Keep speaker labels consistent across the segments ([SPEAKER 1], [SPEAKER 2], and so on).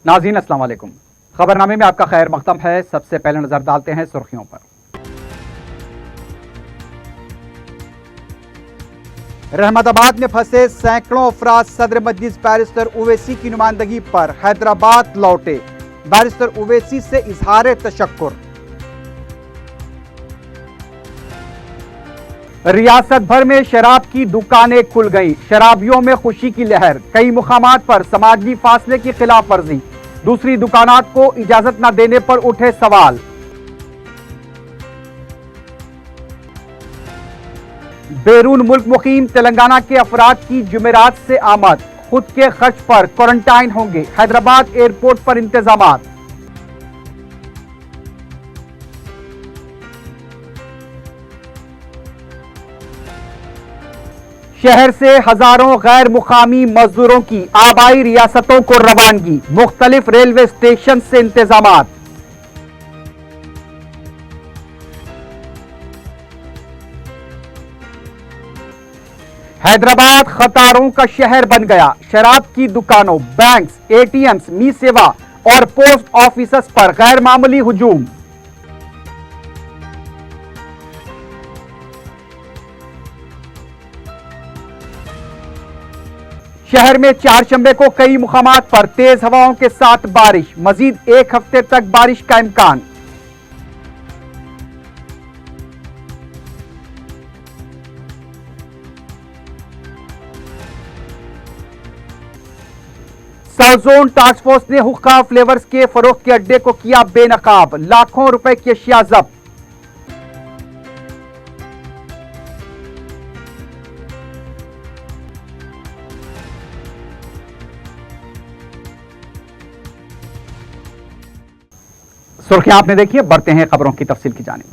[SPEAKER 1] नाज़रीन अस्सलाम वालेकुम। खबरनामे में आपका खैर मक़दम है। सबसे पहले नजर डालते हैं सुर्खियों पर। रहमताबाद में फंसे सैकड़ों अफराद सदर मजलिस बैरिस्टर ओवैसी की नुमाइंदगी पर हैदराबाद लौटे। बैरिस्टर ओवैसी से इजहार तशक्कुर। रियासत भर में शराब की दुकानें खुल गईं। शराबियों में खुशी की लहर। कई मुकामात पर समाजी फासले की खिलाफ वर्जी। दूसरी दुकानात को इजाजत न देने पर उठे सवाल। बैरून मुल्क मुकीम तेलंगाना के अफराद की जुमेरात से आमद। खुद के खर्च पर क्वारंटाइन होंगे। हैदराबाद एयरपोर्ट पर इंतजामात। शहर से हजारों गैर मुकामी मजदूरों की आबाई रियासतों को रवानगी। मुख्तलिफ रेलवे स्टेशन से इंतजामात। हैदराबाद खतारों का शहर बन गया। शराब की दुकानों, बैंक्स, एटीएम्स, मी सेवा और पोस्ट ऑफिसेस पर गैर मामूली हुजूम। शहर में चारशंबे को कई मुकामात पर तेज हवाओं के साथ बारिश। मजीद एक हफ्ते तक बारिश का इम्कान। साउथ जोन टास्क फोर्स ने हुक्का फ्लेवर्स के फरोख्त के अड्डे को किया बेनकाब। लाखों रुपए की अशिया जब्त। सुर्खियां आपने देखी है। बढ़ते हैं खबरों की तफसील की जानिब।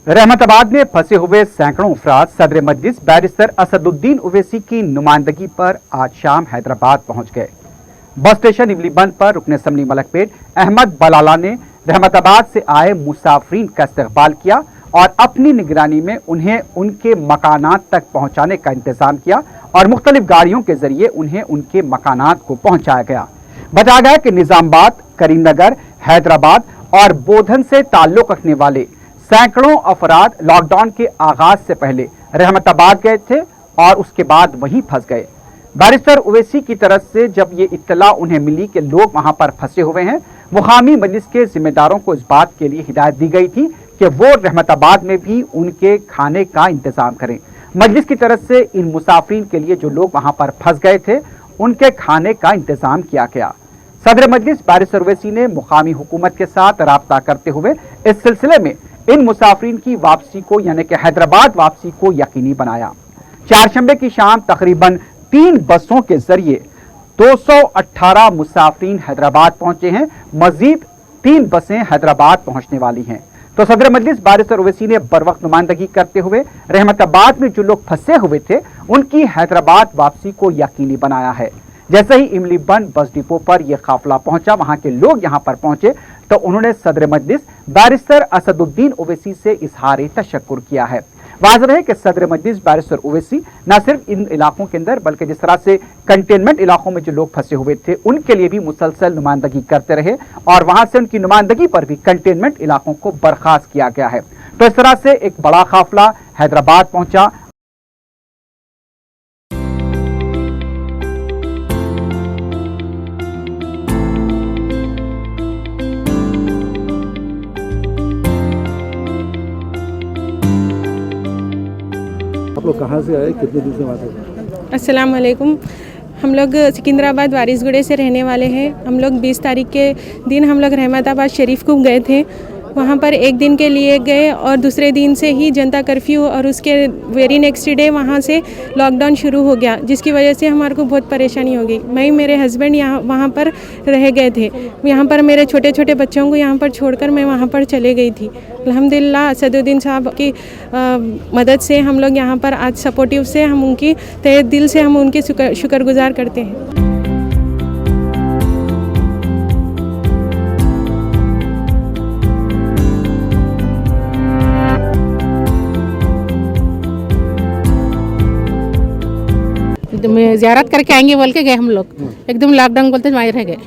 [SPEAKER 1] रहमताबाद में फंसे हुए सैकड़ों अफराद सदर मजलिस बैरिस्टर असदुद्दीन ओवैसी की नुमाइंदगी पर आज शाम हैदराबाद पहुंच गए। बस स्टेशन इमलीबंद पर रुकन असम्बली मलकपेट अहमद बलाला ने रहमताबाद से आए मुसाफरीन का इस्तकबाल किया और अपनी निगरानी में उन्हें उनके मकानात तक पहुंचाने का इंतजाम किया और मुख्तलिफ गाड़ियों के जरिए उन्हें उनके मकानात को पहुंचाया गया। बताया गया कि निजामाबाद, करीमनगर, हैदराबाद और बोधन से ताल्लुक रखने वाले सैकड़ों अफराद लॉकडाउन के आगाज से पहले रहमताबाद गए थे और उसके बाद वहीं फंस गए। बैरिस्टर ओवैसी की तरफ से जब ये इत्तला उन्हें मिली कि लोग वहां पर फंसे हुए हैं, मुकामी मजलिस के जिम्मेदारों को इस बात के लिए हिदायत दी गई थी कि वो रहमताबाद में भी उनके खाने का इंतजाम करें। मजलिस की तरफ से इन मुसाफिरीन के लिए जो लोग वहां पर फंस गए थे उनके खाने का इंतजाम किया गया। सदर मजलिस बैरिस्टर ओवैसी ने मुकामी हुकूमत के साथ राब्ता करते हुए इस सिलसिले में इन मुसाफिरीन की वापसी को यानी कि हैदराबाद वापसी को यकीनी बनाया। चारशंबे की शाम तकरीबन 3 बसों के जरिए 218 मुसाफिरीन हैदराबाद पहुंचे हैं। मजीद 3 बसें हैदराबाद पहुंचने वाली हैं। तो सदर मजलिस बैरिस्टर ओवैसी ने बर वक्त नुमाइंदगी करते हुए रहमताबाद में जो लोग फंसे हुए थे उनकी हैदराबाद वापसी को यकीनी बनाया है। जैसे ही इमलीबंद बस डिपो पर यह काफिला पहुंचा, वहां के लोग यहां पर पहुंचे तो उन्होंने सदर मजलिस बैरिस्टर असदुद्दीन ओवैसी से इजहार तशक्कुर किया है। वाज़ेह है कि सदर मजलिस बैरिस्टर ओवैसी न सिर्फ इन इलाकों के अंदर बल्कि जिस तरह से कंटेनमेंट इलाकों में जो लोग फंसे हुए थे उनके लिए भी मुसलसल नुमाइंदगी करते रहे और वहां से उनकी नुमाइंदगी पर भी कंटेनमेंट इलाकों को बर्खास्त किया गया है। तो इस तरह से एक बड़ा काफिला हैदराबाद पहुंचा।
[SPEAKER 2] आप लोग कहाँ से आए, कितने दिन से वहाँ थे?
[SPEAKER 3] अस्सलाम वालेकुम। हम लोग सिकंदराबाद वारिसगुड़े से रहने वाले हैं। हम लोग 20 तारीख के दिन हम लोग रहमताबाद शरीफ को गए थे। वहाँ पर एक दिन के लिए गए और दूसरे दिन से ही जनता कर्फ्यू और उसके वेरी नेक्स्ट डे वहाँ से लॉकडाउन शुरू हो गया, जिसकी वजह से हमारे को बहुत परेशानी हो गई। मैं मेरे हस्बैंड यहाँ वहाँ पर रह गए थे। यहाँ पर मेरे छोटे छोटे बच्चों को यहाँ पर छोड़कर मैं वहाँ पर चले गई थी। अल्हम्दुलिल्लाह असदुद्दीन साहब की मदद से हम लोग यहाँ पर आज सपोर्टिव से हम उनकी तहे दिल से हम उनके शुक्रगुजार करते हैं।
[SPEAKER 4] एकदम ज़ियारत करके आएंगे बोल के गए हम लोग, एकदम लॉकडाउन बोलते वहीं रह गए।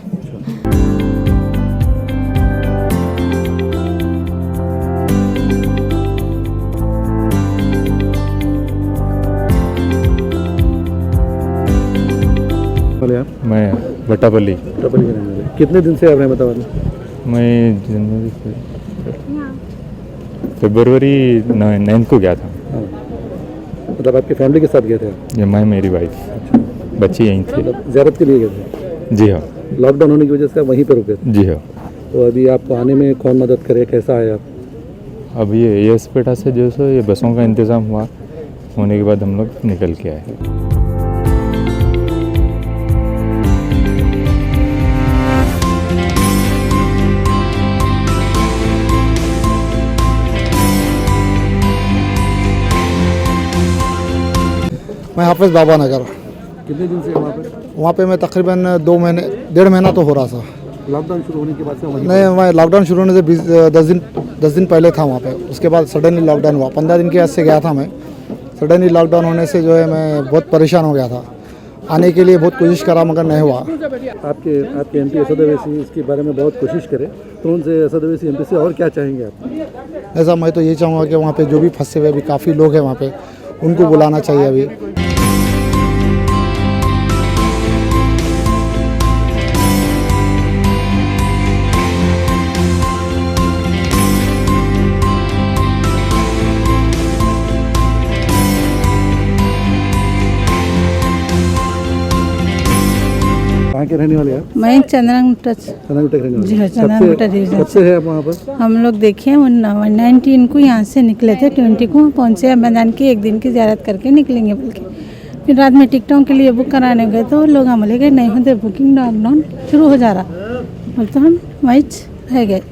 [SPEAKER 2] वाले आप
[SPEAKER 5] मैं बट्टापल्ली।
[SPEAKER 2] टपली के रहने वाले। कितने दिन से आप रहमताबाद में?
[SPEAKER 5] मैं जनवरी फरवरी 9 को गया था।
[SPEAKER 2] हाँ, मतलब आपकी फैमिली के साथ गए थे आप?
[SPEAKER 5] ये मैं, मेरी वाइफ, बच्चे यहीं थे।
[SPEAKER 2] मतलब ज़ियारत के लिए गए थे?
[SPEAKER 5] जी हाँ।
[SPEAKER 2] लॉकडाउन होने की वजह से आप वहीं पर रुके थे?
[SPEAKER 5] जी हाँ।
[SPEAKER 2] तो अभी आपको आने में कौन मदद करे, कैसा है आप?
[SPEAKER 5] अब ये एएसपेटा से जो सो ये बसों का इंतज़ाम हुआ, होने के बाद हम लोग निकल के आए।
[SPEAKER 6] मैं हाफिज़ बाबा नगर।
[SPEAKER 2] कितने दिन से
[SPEAKER 6] वहाँ पे मैं तकरीबन 2 महीने 1.5 महीना तो हो रहा था।
[SPEAKER 2] लॉकडाउन शुरू होने के बाद से वहीं?
[SPEAKER 6] नहीं, मैं लॉकडाउन शुरू होने से 10 दिन पहले था वहाँ पे। उसके बाद सडनली लॉकडाउन हुआ। 15 दिन के बाद से गया था मैं। सडनली लॉकडाउन होने से जो है मैं बहुत परेशान हो गया था। आने के लिए बहुत कोशिश करा मगर नहीं हुआ।
[SPEAKER 2] आपके एमपी असद अवैसी इसके बारे में बहुत कोशिश करे, तो उनसे असद अवैसी एमपी से और क्या चाहेंगे आप?
[SPEAKER 6] ऐसा मैं तो ये चाहूँगा कि वहाँ पे जो भी फंसे हुए अभी काफ़ी लोग हैं वहाँ पे, उनको बुलाना चाहिए अभी।
[SPEAKER 2] कहाँ के रहने वाले हैं आप?
[SPEAKER 7] मैं चंद्रंग टच।
[SPEAKER 2] चंद्रंग रहने वाले?
[SPEAKER 7] जी हाँ, चंद्रंग डिवीजन।
[SPEAKER 2] कब से है आप वहाँ पर?
[SPEAKER 7] हम लोग देखे 19 को यहाँ से निकले थे, 20 को पहुँचे मैदान की, एक दिन की ज़ियारत करके निकलेंगे बोल के। फिर रात में टिकटों के लिए बुक कराने गए तो लोग हम बोले गए नहीं होते बुकिंग, लॉकडाउन शुरू हो जा रहा बोल, तो हम वहीं रह गए।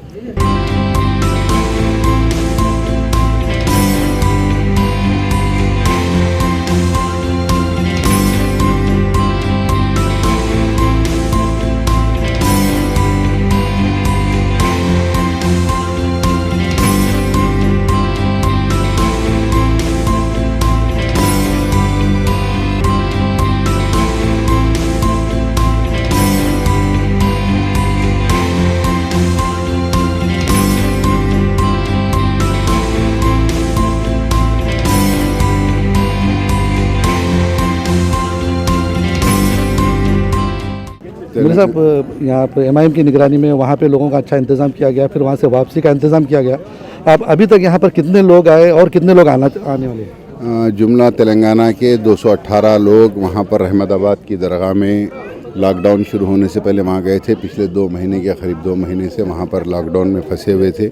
[SPEAKER 2] मेरे साहब, यहाँ पर MIM की निगरानी में वहाँ पे लोगों का अच्छा इंतज़ाम किया गया, फिर वहाँ से वापसी का इंतज़ाम किया गया। अब अभी तक यहाँ पर कितने लोग आए और कितने लोग आने वाले हैं?
[SPEAKER 8] जुमला तेलंगाना के 218 लोग वहाँ पर अहमदाबाद की दरगाह में लॉकडाउन शुरू होने से पहले वहाँ गए थे। पिछले 2 महीने के करीब 2 महीने से वहाँ पर लॉकडाउन में फंसे हुए थे।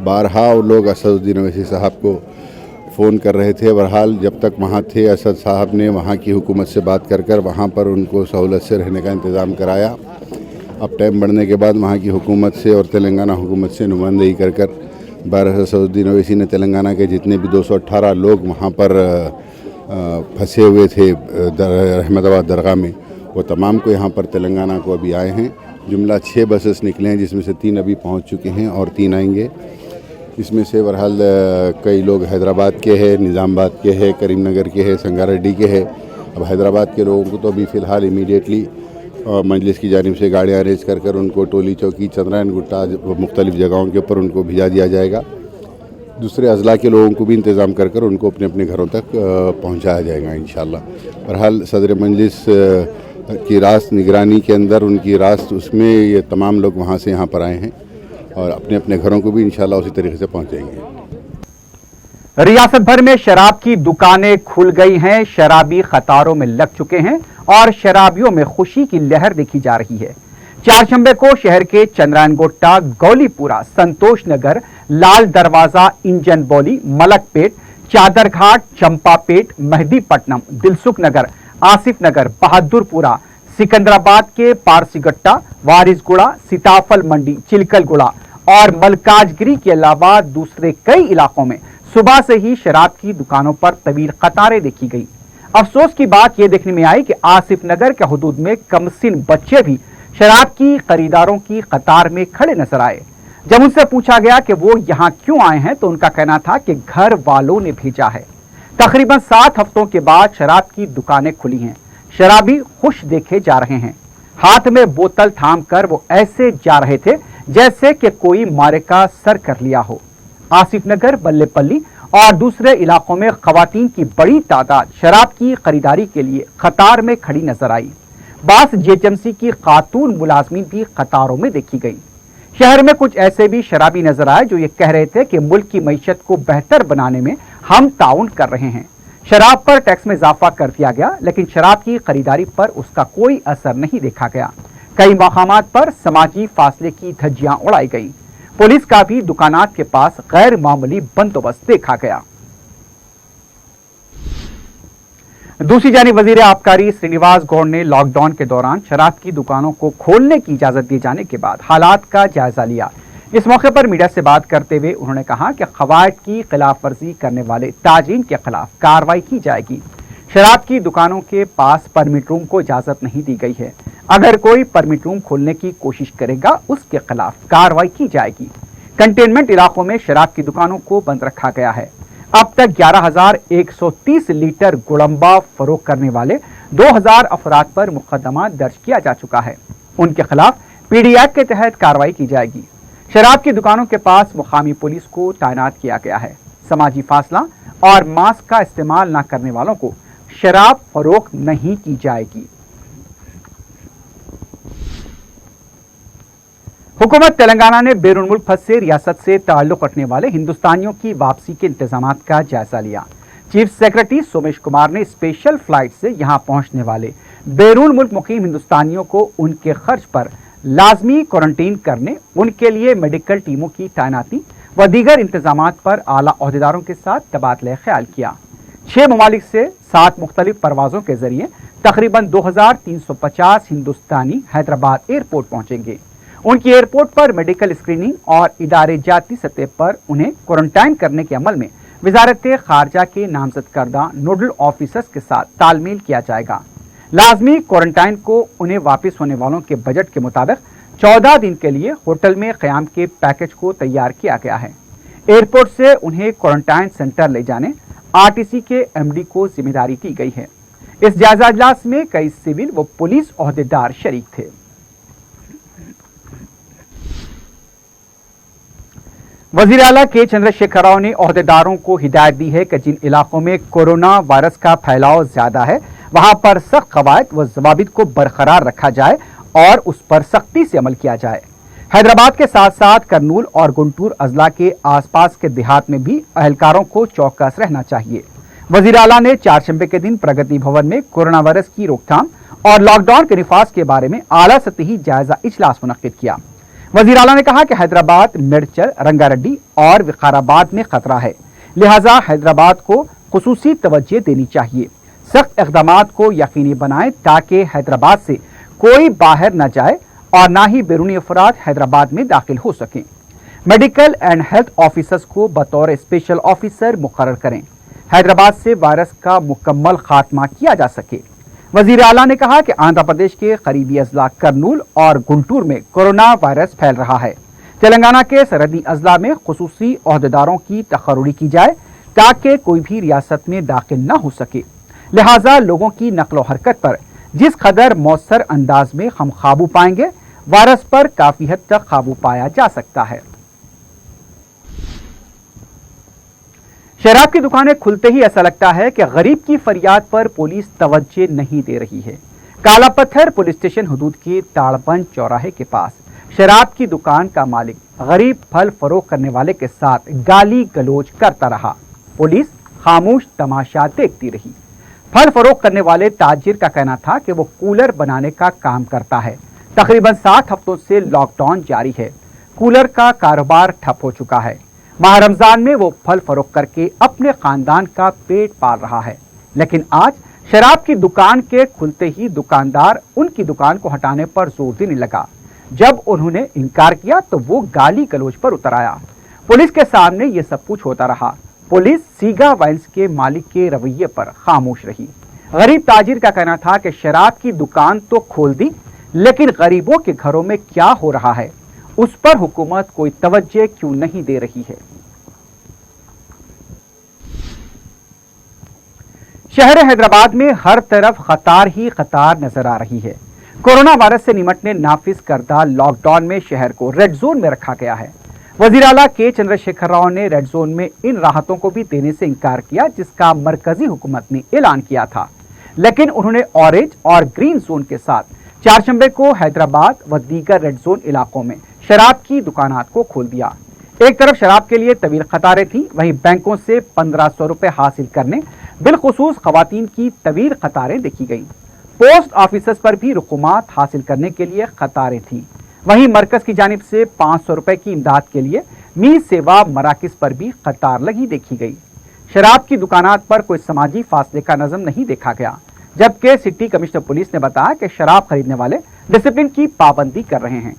[SPEAKER 8] बारहा वो लोग असदुद्दीन अवैसी साहब को फ़ोन कर रहे थे। बहरहाल जब तक वहाँ थे, असद साहब ने वहाँ की हुकूमत से बात कर वहाँ पर उनको सहूलत से रहने का इंतज़ाम कराया। अब टाइम बढ़ने के बाद वहाँ की हुकूमत से और तेलंगाना हुकूमत से नुमाइंदगी कर बारहा असदुद्दीन अवैसी ने तेलंगाना के जितने भी 218 लोग वहाँ पर फंसे हुए थे अहमदाबाद दरगाह में, वो तमाम को यहाँ पर तेलंगाना को अभी आए हैं। जुमला 6 बसेस निकले हैं, जिसमें से 3 अभी पहुँच चुके हैं और 3 आएंगे। इसमें से बहरहाल कई लोग हैदराबाद के हैं, निज़ामाबाद के हैं, करीमनगर के हैं, संगारेड्डी के हैं। अब हैदराबाद के लोगों को तो अभी फ़िलहाल इमीडिएटली मजलिस की जानिब से गाड़ियाँ अरेंज कर उनको टोली चौकी, चंद्रायन गुट्टा, मुख्तलिफ़ जगहों के ऊपर उनको भिजा दिया जाएगा। दूसरे अज़ला के लोगों को भी इंतज़ाम कर उनको अपने अपने घरों तक पहुँचाया जाएगा इंशाअल्लाह। बहरहाल सदर मजलिस की रास्त निगरानी के अंदर उनकी रास्त, उसमें ये तमाम लोग वहाँ से यहाँ पर आए हैं और अपने अपने घरों को भी इंशाअल्लाह उसी तरीके से पहुँचेंगे।
[SPEAKER 1] रियासत भर में शराब की दुकानें खुल गई हैं, शराबी कतारों में लग चुके हैं और शराबियों में खुशी की लहर देखी जा रही है। चारशंबे को शहर के चंद्रायनगुट्टा, गौलीपुरा, संतोष नगर, लाल दरवाजा, इंजन बौली, मलकपेट, चादरघाट, चंपापेट, मेहदीपट्टनम, दिलसुख नगर, आसिफ नगर, बहादुरपुरा, सिकंदराबाद के पारसीगट्टा, वारिसगुड़ा, सीताफल मंडी, चिलकलगुड़ा और मलकाजगिरी के अलावा दूसरे कई इलाकों में सुबह से ही शराब की दुकानों पर तवील कतारें देखी गई। अफसोस की बात यह देखने में आई कि आसिफ नगर के हुदूद में कमसिन बच्चे भी शराब की खरीदारों की कतार में खड़े नजर आए। जब उनसे पूछा गया कि वो यहाँ क्यों आए हैं तो उनका कहना था कि घर वालों ने भेजा है। तकरीबन 7 हफ्तों के बाद शराब की दुकानें खुली हैं। शराबी खुश देखे जा रहे हैं। हाथ में बोतल थाम कर वो ऐसे जा रहे थे जैसे कि कोई मारे का सर कर लिया हो। आसिफ नगर, बल्लेपल्ली और दूसरे इलाकों में खवातीन की बड़ी तादाद शराब की खरीदारी के लिए कतार में खड़ी नजर आई। बास जेएचएमसी की खातून मुलाजमीन भी कतारों में देखी गई। शहर में कुछ ऐसे भी शराबी नजर आए जो ये कह रहे थे कि मुल्क की मईशत को बेहतर बनाने में हम ताउन कर रहे हैं। शराब पर टैक्स में इजाफा कर दिया गया, लेकिन शराब की खरीदारी पर उसका कोई असर नहीं देखा गया। कई मकामात पर समाजी फासले की धज्जियां उड़ाई गई। पुलिस का भी दुकानात के पास गैर मामूली बंदोबस्त देखा गया। दूसरी जानिब वजीर आबकारी श्रीनिवास गौड़ ने लॉकडाउन के दौरान शराब की दुकानों को खोलने की इजाजत दिए जाने के बाद हालात का जायजा लिया। इस मौके पर मीडिया से बात करते हुए उन्होंने कहा कि कवायद की खिलाफ वर्जी करने वाले ताजीन के खिलाफ कार्रवाई की जाएगी। शराब की दुकानों के पास परमिट रूम को इजाजत नहीं दी गई है। अगर कोई परमिट रूम खोलने की कोशिश करेगा उसके खिलाफ कार्रवाई की जाएगी। कंटेनमेंट इलाकों में शराब की दुकानों को बंद रखा गया है। अब तक 11,130 लीटर गुड़म्बा फरोख्त करने वाले 2,000 अफराद पर मुकदमा दर्ज किया जा चुका है। उनके खिलाफ पीडी एक्ट के तहत कार्रवाई की जाएगी। शराब की दुकानों के पास मुकामी पुलिस को तैनात किया गया है। समाजी फासला और मास्क का इस्तेमाल न करने वालों को शराब फरोख्त नहीं की जाएगी। हुकूमत तेलंगाना ने बैरून मुल्क फंसे रियासत से ताल्लुक रखने वाले हिंदुस्तानियों की वापसी के इंतजाम का जायजा लिया। चीफ सेक्रेटरी सोमेश कुमार ने स्पेशल फ्लाइट से यहां पहुंचने वाले बैरून मुल्क मुकीम हिंदुस्तानियों को उनके खर्च पर लाजमी क्वारंटीन करने, उनके लिए मेडिकल टीमों की तैनाती व दीगर इंतजामात पर आला ओहदेदारों के साथ तबादला ख्याल किया। 6 ममालिक से 7 मुख्तलिफ परवाजों के जरिए तकरीबन 2,350 हिंदुस्तानी हैदराबाद एयरपोर्ट पहुंचेंगे। उनकी एयरपोर्ट पर मेडिकल स्क्रीनिंग और इदारे जाती सतह पर उन्हें क्वारंटाइन करने के अमल में वजारत खारजा के नामजद करदा नोडल ऑफिसर्स के साथ तालमेल किया जाएगा। लाजमी क्वारंटाइन को उन्हें वापस होने वालों के बजट के मुताबिक 14 दिन के लिए होटल में क़याम के पैकेज को तैयार किया गया है। एयरपोर्ट से उन्हें क्वारंटाइन सेंटर ले जाने आरटीसी के एमडी को जिम्मेदारी दी गई है। इस जायजा इजलास में कई सिविल व पुलिस ओहदेदार शरीक थे। वजीर आला के चंद्रशेखर राव ने ओहदेदारों को हिदायत दी है कि जिन इलाकों में कोरोना वायरस का फैलाव ज्यादा है वहां पर सख्त कवायद व जवाबित को बरकरार रखा जाए और उस पर सख्ती से अमल किया जाए। हैदराबाद के साथ साथ करनूल और गुंटूर अजला के आसपास के देहात में भी अहलकारों को चौकस रहना चाहिए। वजीर आला ने चारशंबे के दिन प्रगति भवन में कोरोना वायरस की रोकथाम और लॉकडाउन के निफाज के बारे में आला सतही जायजा इजलास मुनक्किद किया। वजीर आला ने कहा कि हैदराबाद, मेडचल, रंगारेड्डी और विकाराबाद में खतरा है, लिहाजा हैदराबाद को खुसूसी तवज्जो देनी चाहिए। सख्त इक़दामात को यकीनी बनाएं ताकि हैदराबाद से कोई बाहर न जाए और ना ही बैरूनी अफराद हैदराबाद में दाखिल हो सकें। मेडिकल एंड हेल्थ ऑफिसर्स को बतौर स्पेशल ऑफिसर मुकर्रर करें, हैदराबाद से वायरस का मुकम्मल खात्मा किया जा सके। वजीर आला ने कहा कि आंध्र प्रदेश के करीबी अजला करनूल और गुंटूर में कोरोना वायरस फैल रहा है। तेलंगाना के सरहदी अजला में खुसूसी ओहदेदारों की तकर्रुरी की जाए ताकि कोई भी रियासत में दाखिल न हो सके। लिहाजा लोगों की नकलो हरकत पर जिस कदर मौसर अंदाज में हम काबू पाएंगे, वायरस पर काफी हद तक काबू पाया जा सकता है। शराब की दुकानें खुलते ही ऐसा लगता है कि गरीब की फरियाद पर पुलिस तवज्जो नहीं दे रही है। काला पत्थर पुलिस स्टेशन हदूद के ताड़बंद चौराहे के पास शराब की दुकान का मालिक गरीब फल फरोख्त करने वाले के साथ गाली गलोच करता रहा। पुलिस खामोश तमाशा देखती रही। फल फरोख्त करने वाले ताजिर का कहना था कि वो कूलर बनाने का काम करता है। तकरीबन 7 हफ्तों से लॉकडाउन जारी है, कूलर का कारोबार ठप हो चुका है। माह रमजान में वो फल फरोख्त करके अपने खानदान का पेट पाल रहा है, लेकिन आज शराब की दुकान के खुलते ही दुकानदार उनकी दुकान को हटाने पर जोर देने लगा। जब उन्होंने इनकार किया तो वो गाली गलौज पर उतर आया। पुलिस के सामने ये सब कुछ होता रहा। पुलिस सीगा वाइन्स के मालिक के रवैये पर खामोश रही। गरीब ताजिर का कहना था कि शराब की दुकान तो खोल दी, लेकिन गरीबों के घरों में क्या हो रहा है उस पर हुकूमत कोई तवज्जो क्यों नहीं दे रही है। शहर हैदराबाद में हर तरफ कतार ही कतार नजर आ रही है। कोरोना वायरस से निपटने नाफिज करदा लॉकडाउन में शहर को रेड जोन में रखा गया है। वजीर आला के चंद्रशेखर राव ने रेड जोन में इन राहतों को भी देने से इनकार किया जिसका मरकजी हुकूमत ने ऐलान किया था, लेकिन उन्होंने ऑरेंज और ग्रीन जोन के साथ चारशंबे को हैदराबाद व दीगर रेड जोन इलाकों में शराब की दुकानात को खोल दिया। एक तरफ शराब के लिए तवील कतारें थी, वहीं बैंकों से 1500 रुपए हासिल करने बिलखुसूस खवातीन की तवील कतारें देखी गईं। पोस्ट ऑफिसर्स पर भी रुकुमात हासिल करने के लिए कतारें थीं। वहीं मरकज की जानिब से 500 रुपए की इमदाद के लिए मीर सेवा मराकिज पर भी कतार लगी देखी गई। शराब की दुकानात पर कोई समाजी फासले का नज़म नहीं देखा गया, जबकि सिटी कमिश्नर पुलिस ने बताया कि शराब खरीदने वाले डिसिप्लिन की पाबंदी कर रहे हैं।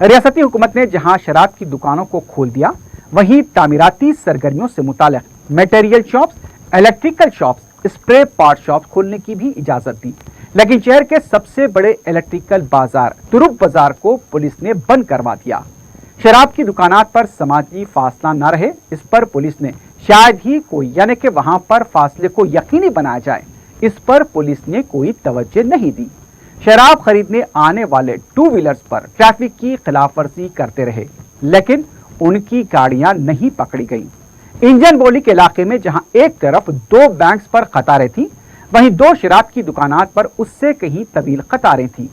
[SPEAKER 1] रियासती हुकूमत ने जहां शराब की दुकानों को खोल दिया, वहीं तामीराती सरगर्मियों से मुताल्लिक material shops, electrical shops, spray part shop खोलने की भी इजाजत दी, लेकिन शहर के सबसे बड़े इलेक्ट्रिकल बाजार तुरुप बाजार को पुलिस ने बंद करवा दिया। शराब की दुकानात पर समाजी फासला न रहे, इस पर पुलिस ने शायद ही कोई यानी कि वहां पर फासले को यकीनी बनाया जाए, इस पर पुलिस ने कोई तवज्जो नहीं दी। शराब खरीदने आने वाले टू व्हीलर्स पर ट्रैफिक की खिलाफवर्जी करते रहे, लेकिन उनकी गाड़ियां नहीं पकड़ी गईं। इंजन बोली के इलाके में जहां एक तरफ 2 बैंक्स पर कतारें थी, वहीं 2 शराब की दुकानात पर उससे कहीं तवील कतारें थी।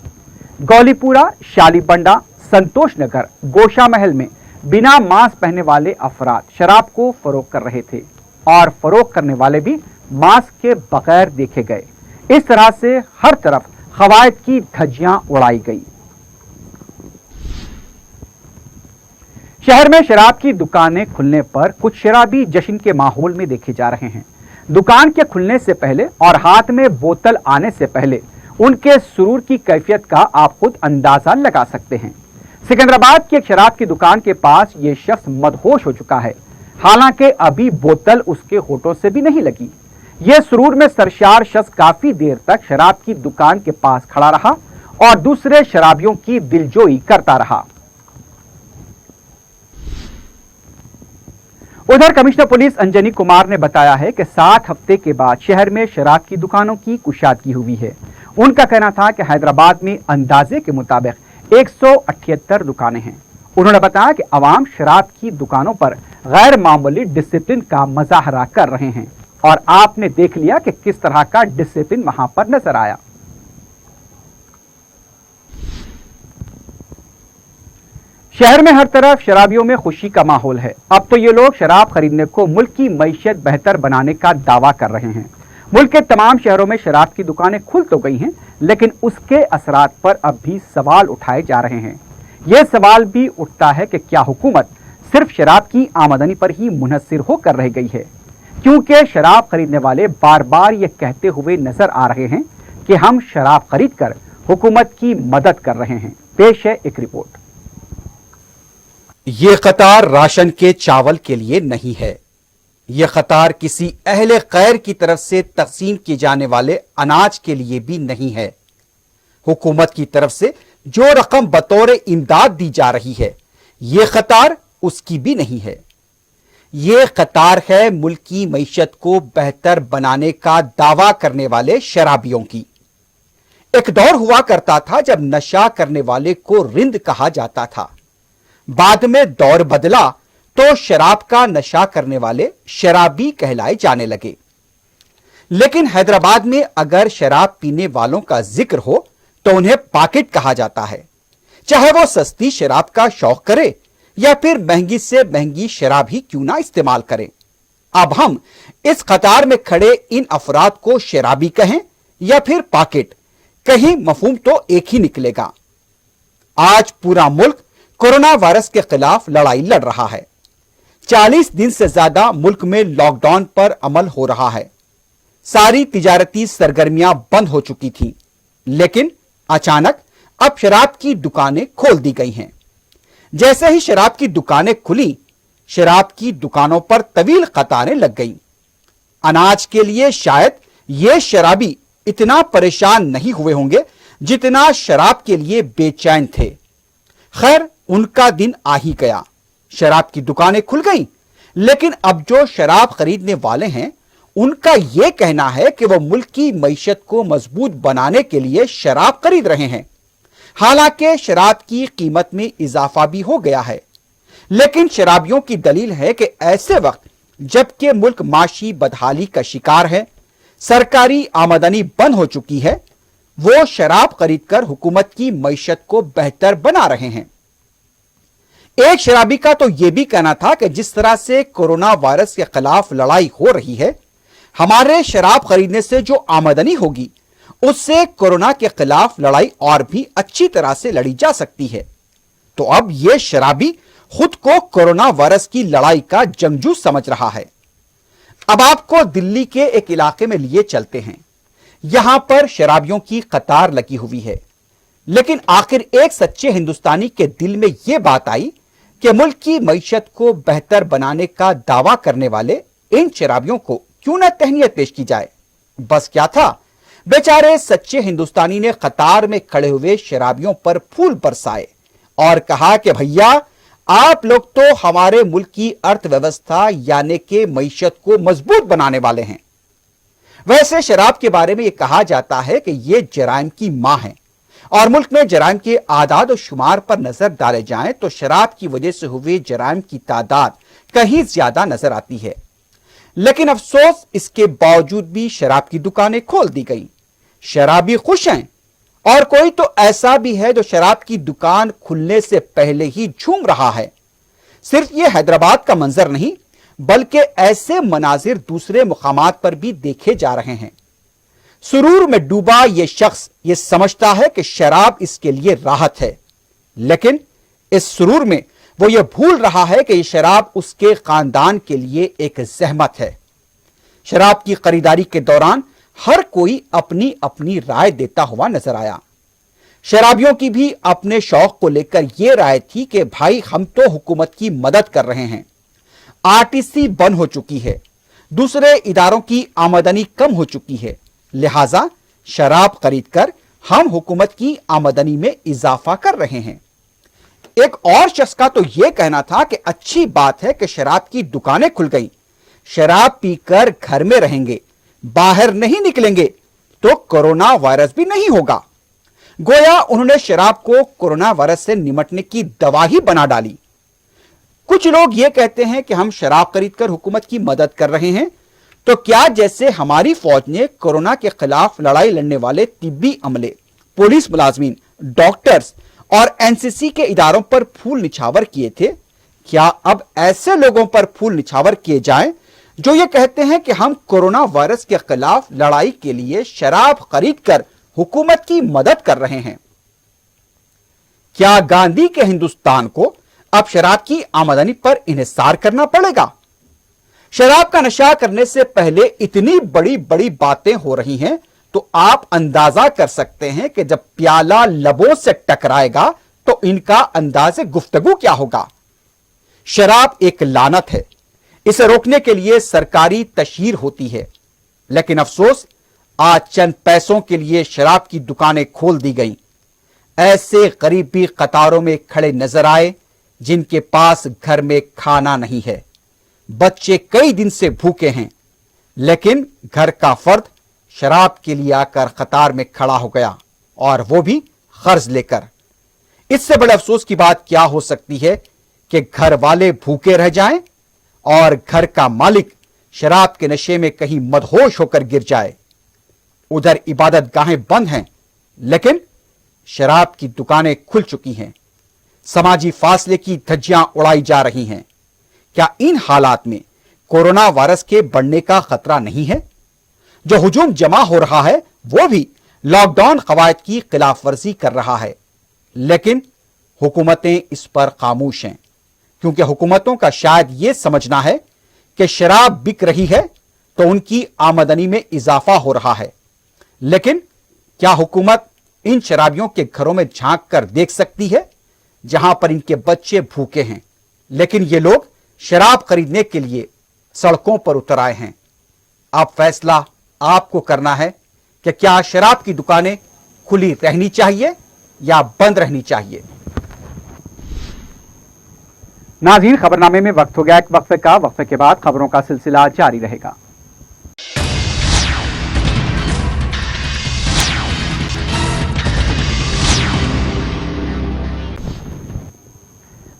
[SPEAKER 1] गौलीपुरा, शालीबंडा, संतोष नगर, गोशा महल में बिना मास्क पहने वाले अफराद शराब को फरोख्त कर रहे थे और फरोख्त करने वाले भी मास्क के बगैर देखे गए। इस तरह से हर तरफ खवायद की धज्जियां उड़ाई गई। शहर में शराब की दुकानें खुलने पर कुछ शराबी जश्न के माहौल में देखे जा रहे हैं। दुकान के खुलने से पहले और हाथ में बोतल आने से पहले उनके सुरूर की कैफियत का आप खुद अंदाजा लगा सकते हैं। सिकंदराबाद की एक शराब की दुकान के पास ये शख्स मदहोश हो चुका है, हालांकि अभी बोतल उसके होठों से भी नहीं लगी। यह सुरूर में सरशार शख्स काफी देर तक शराब की दुकान के पास खड़ा रहा और दूसरे शराबियों की दिलजोई करता रहा। उधर कमिश्नर पुलिस अंजनी कुमार ने बताया है कि 7 हफ्ते के बाद शहर में शराब की दुकानों की कुशादगी हुई है। उनका कहना था कि हैदराबाद में अंदाजे के मुताबिक 178 दुकानें हैं। उन्होंने बताया कि अवाम शराब की दुकानों पर गैर मामूली डिसिप्लिन का मुजाहरा कर रहे हैं और आपने देख लिया कि किस तरह का डिसिप्लिन वहां पर नजर आया। शहर में हर तरफ शराबियों में खुशी का माहौल है। अब तो ये लोग शराब खरीदने को मुल्क की मईशत बेहतर बनाने का दावा कर रहे हैं। मुल्क के तमाम शहरों में शराब की दुकानें खुल तो गई हैं, लेकिन उसके असरात पर अब भी सवाल उठाए जा रहे हैं। यह सवाल भी उठता है कि क्या हुकूमत सिर्फ शराब की आमदनी पर ही मुनहसिर होकर रह गई है, क्योंकि शराब खरीदने वाले बार बार ये कहते हुए नजर आ रहे हैं कि हम शराब खरीद कर हुकूमत की मदद कर रहे हैं। पेश है एक रिपोर्ट।
[SPEAKER 9] ये कतार राशन के चावल के लिए नहीं है, ये कतार किसी अहले खैर की तरफ से तकसीम किए जाने वाले अनाज के लिए भी नहीं है। हुकूमत की तरफ से जो रकम बतौर इमदाद दी जा रही है, ये कतार उसकी भी नहीं है। ये कतार है मुल्क की मईशत को बेहतर बनाने का दावा करने वाले शराबियों की। एक दौर हुआ करता था जब नशा करने वाले को रिंद कहा जाता था। बाद में दौर बदला तो शराब का नशा करने वाले शराबी कहलाए जाने लगे। लेकिन हैदराबाद में अगर शराब पीने वालों का जिक्र हो तो उन्हें पाकिट कहा जाता है, चाहे वो सस्ती शराब का शौक करे या फिर महंगी से महंगी शराब ही क्यों ना इस्तेमाल करें। अब हम इस कतार में खड़े इन अफराद को शराबी कहें या फिर पाकिट, कहीं मफहूम तो एक ही निकलेगा। आज पूरा मुल्क कोरोना वायरस के खिलाफ लड़ाई लड़ रहा है। 40 दिन से ज्यादा मुल्क में लॉकडाउन पर अमल हो रहा है। सारी तिजारती सरगर्मियां बंद हो चुकी थीं, लेकिन अचानक अब शराब की दुकानें खोल दी गई हैं। जैसे ही शराब की दुकानें खुली, शराब की दुकानों पर तवील कतारें लग गईं। अनाज के लिए शायद ये शराबी इतना परेशान नहीं हुए होंगे जितना शराब के लिए बेचैन थे। खैर, उनका दिन आ ही गया। शराब की दुकानें खुल गईं, लेकिन अब जो शराब खरीदने वाले हैं उनका यह कहना है कि वो मुल्क की मईशत को मजबूत बनाने के लिए शराब खरीद रहे हैं। हालांकि शराब की कीमत में इजाफा भी हो गया है, लेकिन शराबियों की दलील है कि ऐसे वक्त जबकि मुल्क माशी बदहाली का शिकार है, सरकारी आमदनी बंद हो चुकी है, वो शराब खरीदकर हुकूमत की मईशत को बेहतर बना रहे हैं। एक शराबी का तो यह भी कहना था कि जिस तरह से कोरोना वायरस के खिलाफ लड़ाई हो रही है, हमारे शराब खरीदने से जो आमदनी होगी उससे कोरोना के खिलाफ लड़ाई और भी अच्छी तरह से लड़ी जा सकती है। तो अब यह शराबी खुद को कोरोना वायरस की लड़ाई का जंगजू समझ रहा है। अब आपको दिल्ली के एक इलाके में लिए चलते हैं। यहां पर शराबियों की कतार लगी हुई है, लेकिन आखिर एक सच्चे हिंदुस्तानी के दिल में यह बात आई कि मुल्क की मईशत को बेहतर बनाने का दावा करने वाले इन शराबियों को क्यों न तहनीत पेश की जाए। बस क्या था, बेचारे सच्चे हिंदुस्तानी ने कतार में खड़े हुए शराबियों पर फूल बरसाए और कहा कि भैया, आप लोग तो हमारे मुल्क की अर्थव्यवस्था यानी कि मईशत को मजबूत बनाने वाले हैं। वैसे शराब के बारे में यह कहा जाता है कि यह जराइम की मां है, और मुल्क में जराइम के आदाद और शुमार पर नजर डाले जाएं तो शराब की वजह से हुए जराइम की तादाद कहीं ज्यादा नजर आती है। लेकिन अफसोस, इसके बावजूद भी शराब की दुकानें खोल दी गई। शराबी खुश हैं, और कोई तो ऐसा भी है जो शराब की दुकान खुलने से पहले ही झूम रहा है। सिर्फ यह हैदराबाद का मंजर नहीं, बल्कि ऐसे मनाजिर दूसरे मुकामात पर भी देखे जा रहे हैं। सुरूर में डूबा यह शख्स यह समझता है कि शराब इसके लिए राहत है, लेकिन इस सुरूर में वो ये भूल रहा है कि ये शराब उसके खानदान के लिए एक जहमत है। शराब की खरीदारी के दौरान हर कोई अपनी अपनी राय देता हुआ नजर आया। शराबियों की भी अपने शौक को लेकर यह राय थी कि भाई, हम तो हुकूमत की मदद कर रहे हैं, आरटीसी बंद हो चुकी है, दूसरे इदारों की आमदनी कम हो चुकी है, लिहाजा शराब खरीदकर हम हुकूमत की आमदनी में इजाफा कर रहे हैं। एक और शख्स का तो यह कहना था कि अच्छी बात है कि शराब की दुकानें खुल गई, शराब पीकर घर में रहेंगे, बाहर नहीं निकलेंगे तो कोरोना वायरस भी नहीं होगा। गोया उन्होंने शराब को कोरोना वायरस से निपटने की दवा ही बना डाली। कुछ लोग यह कहते हैं कि हम शराब खरीदकर हुकूमत की मदद कर रहे हैं, तो क्या जैसे हमारी फौज ने कोरोना के खिलाफ लड़ाई लड़ने वाले तिब्बी अमले, पुलिस मुलाजमीन, डॉक्टर्स और एनसीसी के इदारों पर फूल निछावर किए थे, क्या अब ऐसे लोगों पर फूल निछावर किए जाएं जो ये कहते हैं कि हम कोरोना वायरस के खिलाफ लड़ाई के लिए शराब खरीदकर हुकूमत की मदद कर रहे हैं? क्या गांधी के हिंदुस्तान को अब शराब की आमदनी पर इन्हिसार करना पड़ेगा? शराब का नशा करने से पहले इतनी बड़ी बड़ी बातें हो रही हैं, तो आप अंदाजा कर सकते हैं कि जब प्याला लबों से टकराएगा तो इनका अंदाज़े गुफ्तगू क्या होगा। शराब एक लानत है, इसे रोकने के लिए सरकारी तशहीर होती है, लेकिन अफसोस आज चंद पैसों के लिए शराब की दुकानें खोल दी गई। ऐसे गरीब भी कतारों में खड़े नजर आए जिनके पास घर में खाना नहीं है, बच्चे कई दिन से भूखे हैं, लेकिन घर का फर्द शराब के लिए आकर कतार में खड़ा हो गया, और वो भी कर्ज लेकर। इससे बड़े अफसोस की बात क्या हो सकती है कि घर वाले भूखे रह जाएं और घर का मालिक शराब के नशे में कहीं मदहोश होकर गिर जाए। उधर इबादत गाहें बंद हैं, लेकिन शराब की दुकानें खुल चुकी हैं। समाजी फासले की धज्जियां उड़ाई जा रही हैं। क्या इन हालात में कोरोना वायरस के बढ़ने का खतरा नहीं है? जो हुजूम जमा हो रहा है वो भी लॉकडाउन कवायद की खिलाफ वर्जी कर रहा है, लेकिन हुकूमतें इस पर खामोश हैं, क्योंकि हुकूमतों का शायद यह समझना है कि शराब बिक रही है तो उनकी आमदनी में इजाफा हो रहा है। लेकिन क्या हुकूमत इन शराबियों के घरों में झांक कर देख सकती है जहां पर इनके बच्चे भूखे हैं, लेकिन ये लोग शराब खरीदने के लिए सड़कों पर उतर आए हैं? अब फैसला आपको करना है कि क्या शराब की दुकानें खुली रहनी चाहिए या बंद रहनी चाहिए।
[SPEAKER 1] नाज़रीन, खबरनामे में वक्त हो गया एक वक्फे का। वक्फे के बाद खबरों का सिलसिला जारी रहेगा।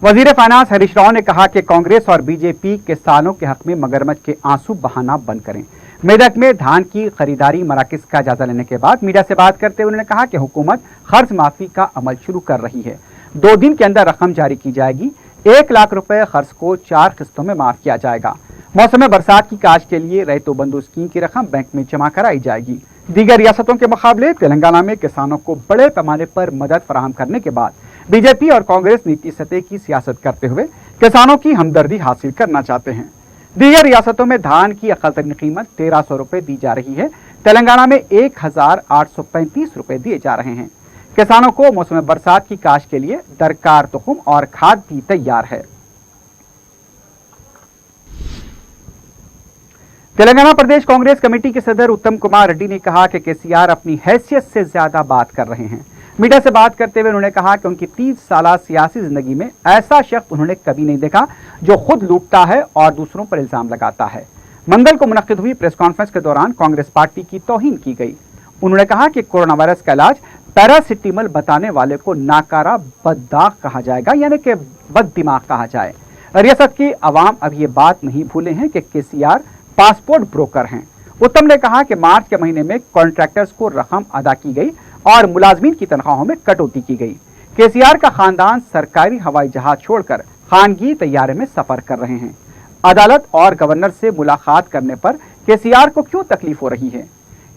[SPEAKER 1] वजीर फाइनेंस हरीश राव ने कहा कि कांग्रेस और बीजेपी किसानों के हक में मगरमच्छ के आंसू बहाना बंद करें। मेदक में धान की खरीदारी मराकज का जायजा लेने के बाद मीडिया से बात करते हुए उन्होंने कहा कि हुकूमत कर्ज माफी का अमल शुरू कर रही है। 2 दिन के अंदर रकम जारी की जाएगी। 1 लाख रुपए खर्च को 4 किस्तों में माफ किया जाएगा। मौसम बरसात की काश्त के लिए रैयतों बंधु स्कीम की रकम बैंक में जमा कराई जाएगी। दीगर रियासतों के मुकाबले तेलंगाना में किसानों को बड़े पैमाने पर मदद फराहम करने के बाद बीजेपी और कांग्रेस नीति सतह की सियासत करते हुए किसानों की हमदर्दी हासिल करना चाहते हैं। दीगर रियासतों में धान की अक़ल्ल कीमत 1300 रुपए दी जा रही है। तेलंगाना में 1835 रुपए दिए जा रहे हैं। किसानों को मौसम बरसात की काश्त के लिए दरकार तुखम और खाद भी तैयार है। तेलंगाना प्रदेश कांग्रेस कमेटी के सदर उत्तम कुमार रेड्डी ने कहा कि केसीआर अपनी हैसियत से ज्यादा बात कर रहे हैं। मीडिया से बात करते हुए उन्होंने कहा कि उनकी 30 साल सियासी जिंदगी में ऐसा शख्स उन्होंने कभी नहीं देखा जो खुद लूटता है और दूसरों पर इल्जाम लगाता है। मंगल को मुनक्किद हुई प्रेस कॉन्फ्रेंस के दौरान कांग्रेस पार्टी की तौहीन की गई। उन्होंने कहा कि कोरोना वायरस का इलाज पैरासिटामोल बताने वाले को नाकारा बददाग कहा जाएगा, यानी कि बद दिमाग कहा जाए। रियासत की आवाम अब ये बात नहीं भूले हैं कि केसीआर पासपोर्ट ब्रोकर हैं। उत्तम ने कहा कि मार्च के महीने में कॉन्ट्रैक्टर्स को रकम अदा की गई और मुलाजमीन की तनख्वाहों में कटौती की गई। केसीआर का खानदान सरकारी हवाई जहाज छोड़कर खानगी तैयारे में सफर कर रहे हैं। अदालत और गवर्नर से मुलाकात करने पर केसीआर को क्यों तकलीफ हो रही है?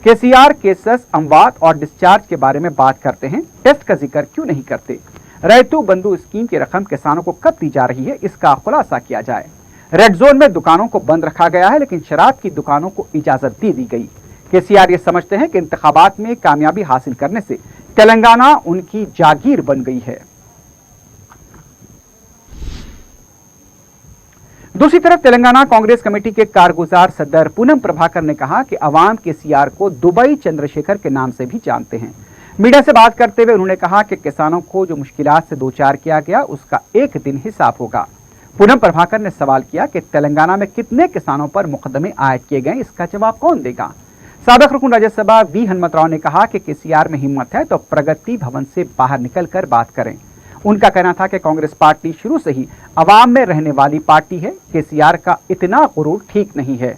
[SPEAKER 1] केसीआर केसेस, अमवात और डिस्चार्ज के बारे में बात करते हैं, टेस्ट का जिक्र क्यों नहीं करते? रैयतों बंधु स्कीम की रकम किसानों को कब दी जा रही है, इसका खुलासा किया जाए। रेड जोन में दुकानों को बंद रखा गया है, लेकिन शराब की दुकानों को इजाजत दे दी गई। केसीआर ये समझते हैं कि इंतखाबात में कामयाबी हासिल करने से तेलंगाना उनकी जागीर बन गई है। दूसरी तरफ तेलंगाना कांग्रेस कमेटी के कारगुजार सदर पूनम प्रभाकर ने कहा कि अवाम केसीआर को दुबई चंद्रशेखर के नाम से भी जानते हैं। मीडिया से बात करते हुए उन्होंने कहा कि किसानों को जो मुश्किलात से दो चार किया गया उसका एक दिन हिसाब होगा। पूनम प्रभाकर ने सवाल किया कि तेलंगाना में कितने किसानों पर मुकदमे आयद किए गए, इसका जवाब कौन देगा? साबिक रुकन राज्यसभा वी हनुमत राव ने कहा कि केसीआर में हिम्मत है तो प्रगति भवन से बाहर निकलकर बात करें। उनका कहना था कि कांग्रेस पार्टी शुरू से ही अवाम में रहने वाली पार्टी है। केसीआर का इतना गुरूर ठीक नहीं है।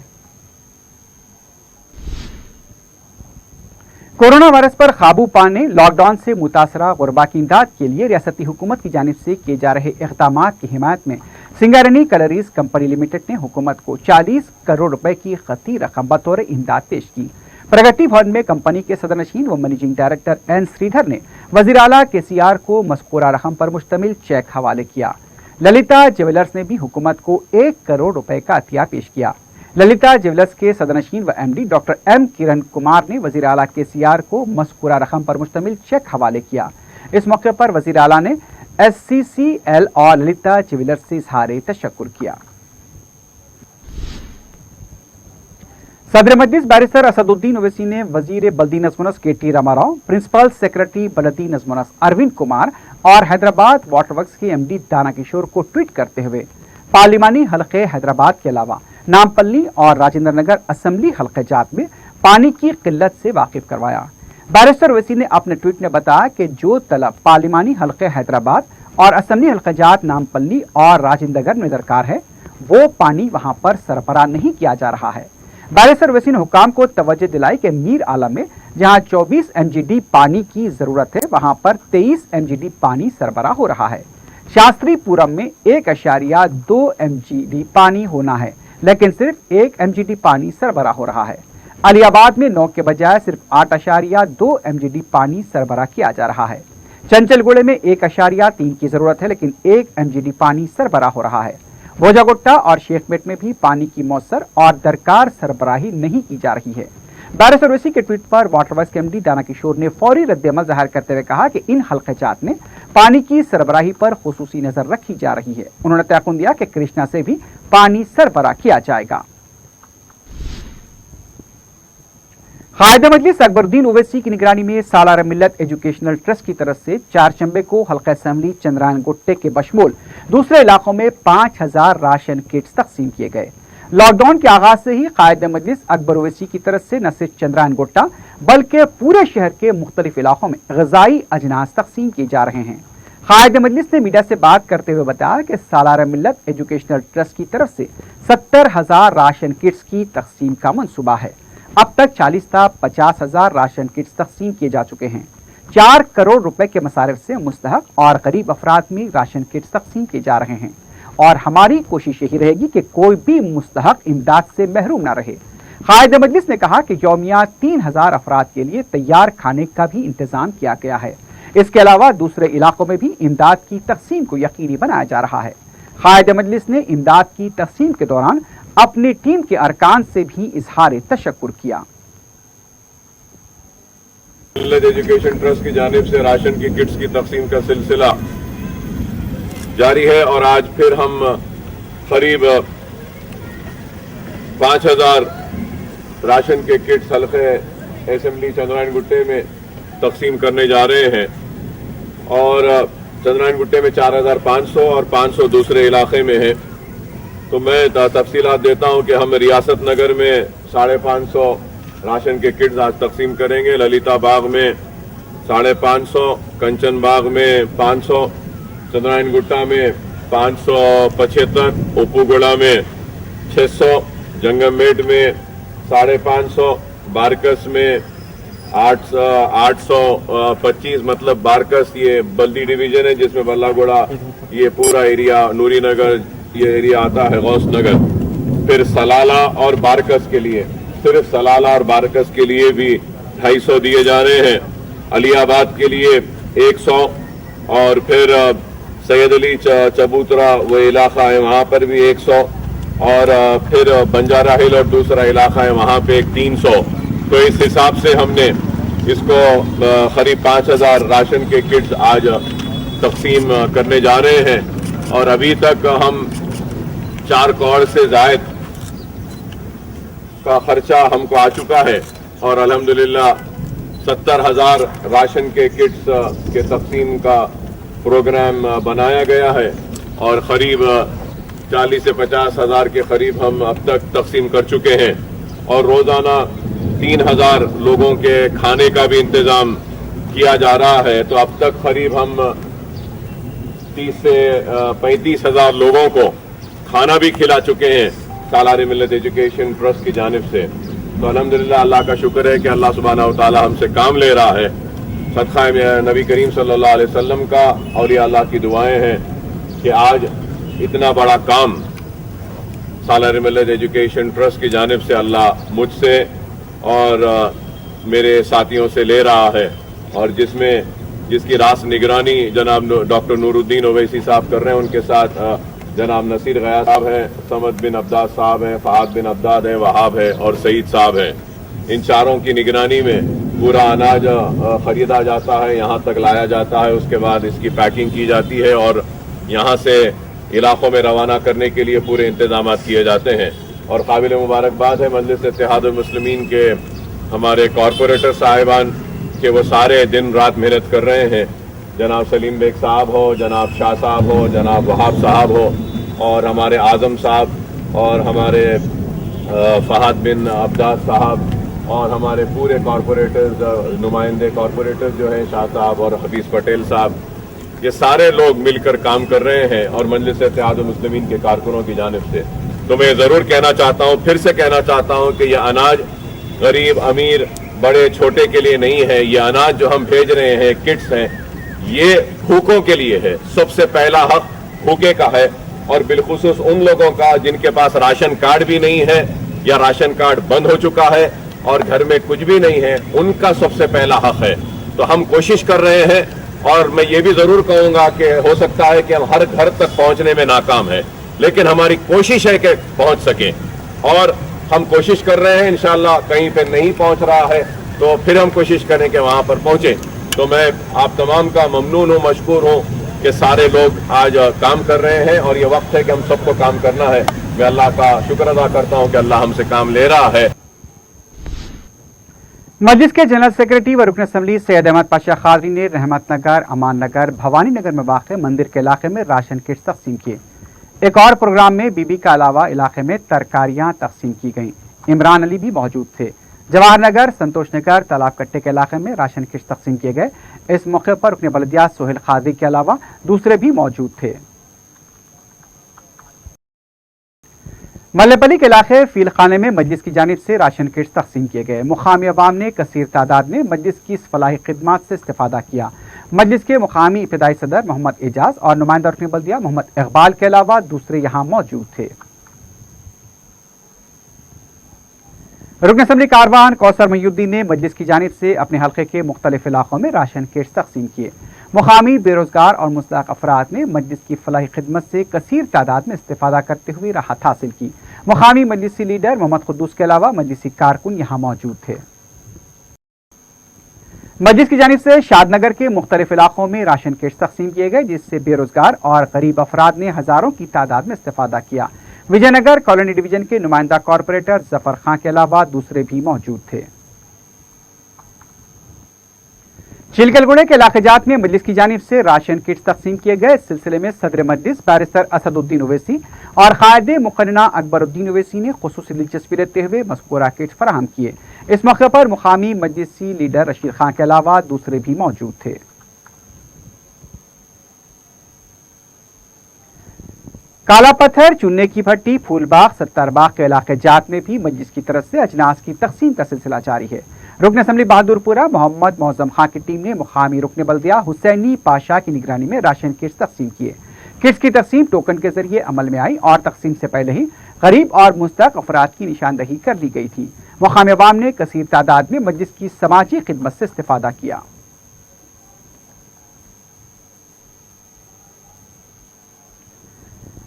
[SPEAKER 1] कोरोना वायरस पर काबू पाने लॉकडाउन से मुतासरा गुरबा की इमदाद के लिए रियासती हुकूमत की जानिब से किए जा रहे इक़दामात की हिमायत में सिंगारेनी कलरीज कंपनी लिमिटेड ने हुकूमत को 40 करोड़ रुपए की खती रकम बतौर इमदाद पेश की। प्रगति भवन में कंपनी के सदरनशीन व मैनेजिंग डायरेक्टर एन श्रीधर ने वज़ीर आला केसीआर को मज़कूरा रकम पर मुश्तमिल चेक हवाले किया। ललिता ज्वेलर्स ने भी हुकूमत को 1 करोड़ रुपए का अतिया पेश किया। ललिता ज्वेलर्स के सदरनशीन व MD doctor M Kiran Kumar ने वज़ीर आला केसीआर को मज़कूरा रकम पर मुश्तमिल चेक हवाले किया। इस मौके पर वज़ीर आला ने SCCL और ललिता ज्वेलर्स से इज़हार तशक्कुर किया। सदर मजलिस बैरिस्टर असदुद्दीन ओवैसी ने वजीर बल्दी नज़्म-ओ-नस्क KT रामाराव, प्रिंसिपल सेक्रेटरी बल्दी नज़्म-ओ-नस्क अरविंद कुमार और हैदराबाद वाटर वर्क्स के MD दाना किशोर को ट्वीट करते हुए पार्लिमानी हल्के हैदराबाद के अलावा नामपल्ली और राजेंद्र नगर असेंबली हल्के जात में पानी की किल्लत से वाकिफ करवाया। बैरिस्टर ओवैसी ने अपने ट्वीट में बताया कि जो तलब पार्लिमानी हल्के हैदराबाद और असेंबली हल्के जात नामपल्ली और राजेंद्र नगर में दरकार है, वो पानी वहां पर सरबराह नहीं किया जा रहा है। बैरिस्टर ओवैसी ने हुकाम को तवज्जो दिलाई कि मीर आलम में जहां 24 MGD पानी की जरूरत है, वहां पर 23 MGD पानी सरबराह हो रहा है। शास्त्रीपुरम में 1.2 MGD पानी होना है, लेकिन सिर्फ 1 MGD पानी सरबराह हो रहा है। अलियाबाद में 9 के बजाय सिर्फ 8.2 MGD पानी सरबराह किया जा रहा है। चंचलगुड़े में 1.3 की जरूरत है, लेकिन 1 MGD पानी सरबराह हो रहा है। भोजागुट्टा और शेखमेट में भी पानी की मौसर और दरकार सरबराही नहीं की जा रही है। बैरिस्टर ओवैसी के ट्वीट पर वाटर वर्क्स के MD दाना किशोर ने फौरी रद्द-ए-अमल ज़ाहिर करते हुए कहा कि इन हल्क़ात में पानी की सरबराही पर खुसूसी नजर रखी जा रही है। उन्होंने तयक़ुन दिया कि कृष्णा से भी पानी सरबराह किया जाएगा। कायद मजलिस अकबरुद्दीन ओवैसी की निगरानी में सालार मिल्लत एजुकेशनल ट्रस्ट की तरफ से चारशंबे को हल्का असेंबली चंद्रायन गुट्टे के बशमूल दूसरे इलाकों में 5000 राशन किट्स तकसीम किए गए। लॉकडाउन के आगाज से ही कायद मजलिस अकबर ओवैसी की तरफ से न सिर्फ चंद्रायन गुट्टा बल्कि पूरे शहर के मुख्तलिफ इलाकों में ग़िज़ाई अजनास तकसीम किए जा रहे हैं। कायद मजलिस ने मीडिया से बात करते हुए बताया कि सालार मिल्लत एजुकेशनल ट्रस्ट की तरफ से 70,000 राशन किट्स की तकसीम का मंसूबा है। अब तक 40,50,000 राशन किट्स तकसीम किए जा चुके हैं। 4 करोड़ रुपए के मसारिफ से मुस्तहक और गरीब अफराद में राशन किट्स तकसीम किए जा रहे हैं और हमारी कोशिश यही रहेगी कि कोई भी मुस्तहक इमदाद से महरूम न रहे। कायद मजलिस ने कहा कि यौमिया 3,000 अफराद के लिए तैयार खाने का भी इंतजाम किया गया है। इसके अलावा दूसरे इलाकों में भी इमदाद की तकसीम को यकीनी बनाया जा रहा है। कायद मजलिस ने इमदाद की तकसीम के दौरान अपनी टीम के अरकान से भी इजहार तशक्कुर किया।
[SPEAKER 10] मिल्लत एजुकेशन ट्रस्ट की जानिब से राशन की किट्स की तकसीम का सिलसिला जारी है और आज फिर हम करीब 5,000 राशन के किट्स हल्के असेंबली चंद्रायन गुट्टे में तकसीम करने जा रहे हैं और चंद्रायन गुट्टे में 4,500 और 500 दूसरे इलाके में है। तो मैं तफसीलात देता हूं कि हम रियासत नगर में 550 राशन के किट्स आज तकसीम करेंगे, ललिता बाग में 550, कंचन बाग में 500, चंद्रायन गुट्टा में 575, उपूगुड़ा में 600, जंगममेट में 550, बारकस में 825, मतलब बारकस ये बल्दी डिवीजन है जिसमें बल्लागुड़ा ये पूरा एरिया, नूरी नगर ये एरिया आता है, गौस नगर। फिर सलाला और बारकस के लिए, सिर्फ सलाला और बारकस के लिए भी 250 दिए जा रहे हैं। अलियाबाद के लिए 100 और फिर सैयद अली चबूतरा वो इलाका है वहाँ पर भी 100 और फिर बंजारा हिल और दूसरा इलाका है वहाँ पे 300। तो इस हिसाब से हमने इसको करीब 5,000 राशन के किट्स आज तकसीम करने जा रहे हैं और अभी तक हम 4 करोड़ से जायद का खर्चा हमको आ चुका है और अल्हम्दुलिल्लाह 70,000 राशन के किट्स के तकसीम का प्रोग्राम बनाया गया है और करीब 40 से 50,000 के करीब हम अब तक तकसीम कर चुके हैं और रोजाना 3,000 लोगों के खाने का भी इंतजाम किया जा रहा है। तो अब तक करीब हम 30 से 35,000 लोगों को खाना भी खिला चुके हैं सालार मिल्लत एजुकेशन ट्रस्ट की जानिब से। तो अल्हम्दुलिल्लाह अल्लाह का शुक्र है कि अल्लाह सुब्हानहू व तआला हमसे काम ले रहा है। सदका नबी करीम सल्लल्लाहु अलैहि वसल्लम का और ये अल्लाह की दुआएं हैं कि आज इतना बड़ा काम सालार मिल्लत एजुकेशन ट्रस्ट की जानिब से अल्लाह मुझसे और मेरे साथियों से ले रहा है और जिसकी रास निगरानी जनाब डॉक्टर नूरुद्दीन ओवैसी साहब कर रहे हैं। उनके साथ जनाब नसीर गया साहब हैं, समद बिन अब्दाद साहब हैं, फहाद बिन अब्दाद हैं, वहाब है और सईद साहब हैं। इन चारों की निगरानी में पूरा अनाज खरीदा जाता है, यहाँ तक लाया जाता है, उसके बाद इसकी पैकिंग की जाती है और यहाँ से इलाकों में रवाना करने के लिए पूरे इंतजाम किए जाते हैं। और काबिल मुबारकबाद है मजलिस इत्तेहादुल मुस्लिमीन के हमारे कॉरपोरेटर साहिबान के वो सारे दिन रात मेहनत कर रहे हैं। जनाब सलीम बेग साहब हो, जनाब शाह साहब हो, जनाब वहाब साहब हो और हमारे आजम साहब और हमारे फहाद बिन अब्दाद साहब और हमारे पूरे कॉरपोरेटर्स नुमाइंदे कॉरपोरेटर्स जो हैं शाह साहब और हफीज़ पटेल साहब, ये सारे लोग मिलकर काम कर रहे हैं और मजलिस इत्तेहादुल मुस्लिमीन के कारकुनों की जानिब से। तो मैं ज़रूर कहना चाहता हूँ, फिर से कहना चाहता हूँ कि यह अनाज गरीब अमीर बड़े छोटे के लिए नहीं है। ये अनाज जो हम भेज रहे हैं, किट्स हैं, ये भूखों के लिए है। सबसे पहला हक भूखे का है और बिलखुसूस उन लोगों का जिनके पास राशन कार्ड भी नहीं है या राशन कार्ड बंद हो चुका है और घर में कुछ भी नहीं है, उनका सबसे पहला हक है। तो हम कोशिश कर रहे हैं और मैं ये भी जरूर कहूंगा कि हो सकता है कि हम हर घर तक पहुंचने में नाकाम है, लेकिन हमारी कोशिश है कि पहुंच सके और हम कोशिश कर रहे हैं। इंशाअल्लाह कहीं पे नहीं पहुंच रहा है तो फिर हम कोशिश करें कि वहां पर पहुंचे। तो मैं आप तमाम का ममनून हूँ, मशकूर हूँ कि सारे लोग आज काम कर रहे हैं और ये वक्त है कि हम सबको काम करना है। मैं अल्लाह का शुक्र अदा करता हूँ कि अल्लाह हमसे काम ले रहा है।
[SPEAKER 1] मजलिस के जनरल सेक्रेटरी व रुकन असम्बली सैयद अहमद पाशा खादरी ने रहमत नगर, अमान नगर, भवानी नगर में वाक़े मंदिर के इलाके में राशन किट्स तकसीम किए। एक और प्रोग्राम में बीबी के अलावा इलाके में तरकारियां तकसीम की गईं। इमरान अली भी मौजूद थे। जवाहर नगर, संतोष नगर, तालाब कट्टे के इलाके में राशन किट तकसीम किए गए। इस मौके पर रुकने बल्दिया सोहेल खादी के अलावा दूसरे भी मौजूद थे। मल्लेपल्ली के इलाके फील खाने में मजलिस की जानिब से राशन किट्स तकसीम किए गए। मुकामी अवाम ने कसीर तादाद में मजलिस की इस फलाही खिदमत से इस्तेफादा किया। मजलिस के मुकामी इब्तदाई सदर मोहम्मद एजाज और नुमाइंदा रुकने बल्दिया मोहम्मद इकबाल के अलावा दूसरे यहाँ मौजूद थे। रुकन असम्बली कारवान कौसर मयूद्दीन ने मजलिस की जानिब से अपने हल्के के मुख्तलिफ इलाकों में राशन किट्स तकसीम किए। मुकामी बेरोजगार और मुस्तहक अफराद ने मजलिस की फलाही खिदमत से कसीर तादाद में इस्तेफादा करते हुए राहत हासिल की। मुकामी मजलिसी लीडर मोहम्मद खुद्दूस के अलावा मजलिसी कारकुन यहाँ मौजूद थे। मजलिस की जानिब से शादनगर के मुख्तलिफ इलाकों में राशन किट्स तकसीम किए गए, जिससे बेरोजगार और गरीब अफराद ने हजारों की तादाद में इस्तेफादा किया। विजयनगर कॉलोनी डिवीजन के नुमाइंदा कॉरपोरेटर जफर खां के अलावा दूसरे भी मौजूद थे। चिलकलगुड़े के इलाकेजात में मजलिस की जानिब से राशन किट्स तकसीम किए गए। इस सिलसिले में सदर मजलिस बैरिस्टर असदुद्दीन ओवैसी और कायदे मुकन्ना अकबरुद्दीन ओवैसी ने खुसूसी दिलचस्पी लेते हुए मज़कूरा किट्स फराहम किए। इस मौके पर मुकामी मजलिसी लीडर रशीद खां के अलावा दूसरे भी मौजूद थे। काला पत्थर, चुन्ने की भट्टी, फूलबाग, सत्तारबाग के इलाके जात में भी मजलिस की तरफ से अजनास की तकसीम का सिलसिला जारी है। रुकन असम्बली बहादुरपुरा मोहम्मद मौजम खां की टीम ने मुकामी रुकन बल्दिया हुसैनी पाशा की निगरानी में राशन किट्स तकसीम किए। किट्स की तकसीम टोकन के जरिए अमल में आई और तकसीम से पहले ही गरीब और मुस्तहक अफराद की निशानदही कर ली गई थी। मुकामी अवाम ने कसीर तादाद में मजलिस की समाजी खिदमत से इस्तेफादा किया।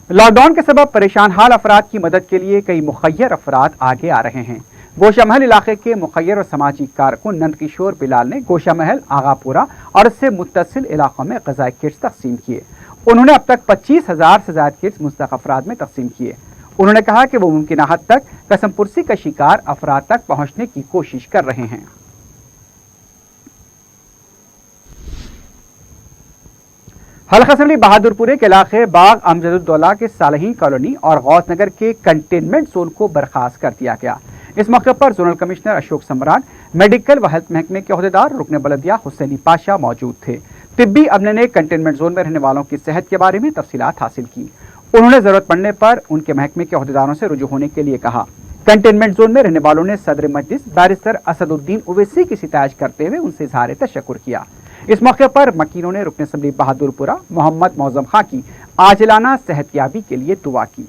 [SPEAKER 1] लॉकडाउन के सबब परेशान हाल अफराद की मदद के लिए कई मुखय्यर अफराद आगे आ रहे हैं। गोशा महल इलाके के मुखय्यर और समाजी कारकुन नंद किशोर बिलाल ने गोशा महल, आगापुरा और इससे मुत्तसिल इलाकों में ग़िज़ाई किट्स तकसीम किए। उन्होंने अब तक 25,000 से ज़्यादा किट्स मुस्तहक़ अफराद में तकसीम किए। उन्होंने कहा कि वो मुमकिन हद तक कसम पुरसी का शिकार अफराद तक पहुँचने की कोशिश कर रहे हैं। हल्का असम्बली बहादुरपुरे के इलाके बाग अमजदुद्दौला के सालहीन कॉलोनी और गौस नगर के कंटेनमेंट जोन को बर्खास्त कर दिया गया। इस मौके पर जोनल कमिश्नर अशोक सम्राट, मेडिकल व हेल्थ महकमे के अहदेदार रुकन बल्दिया हुसैनी पाशा मौजूद थे। तिब्बी अमले ने कंटेनमेंट जोन में रहने वालों की सेहत के बारे में तफसीलात हासिल की। उन्होंने जरूरत पड़ने पर उनके महकमे के अहदेदारों से रुजू होने के लिए कहा। कंटेनमेंट जोन में रहने वालों ने सदर मजलिस बैरिस्टर असदुद्दीन ओवैसी की सितायत करते हुए उनसे इजहार तशक्कुर किया। इस मौके पर मकीनों ने रुकन असम्बली बहादुरपुरा मोहम्मद मौजम खां की आजिलाना सेहतयाबी के लिए दुआ की।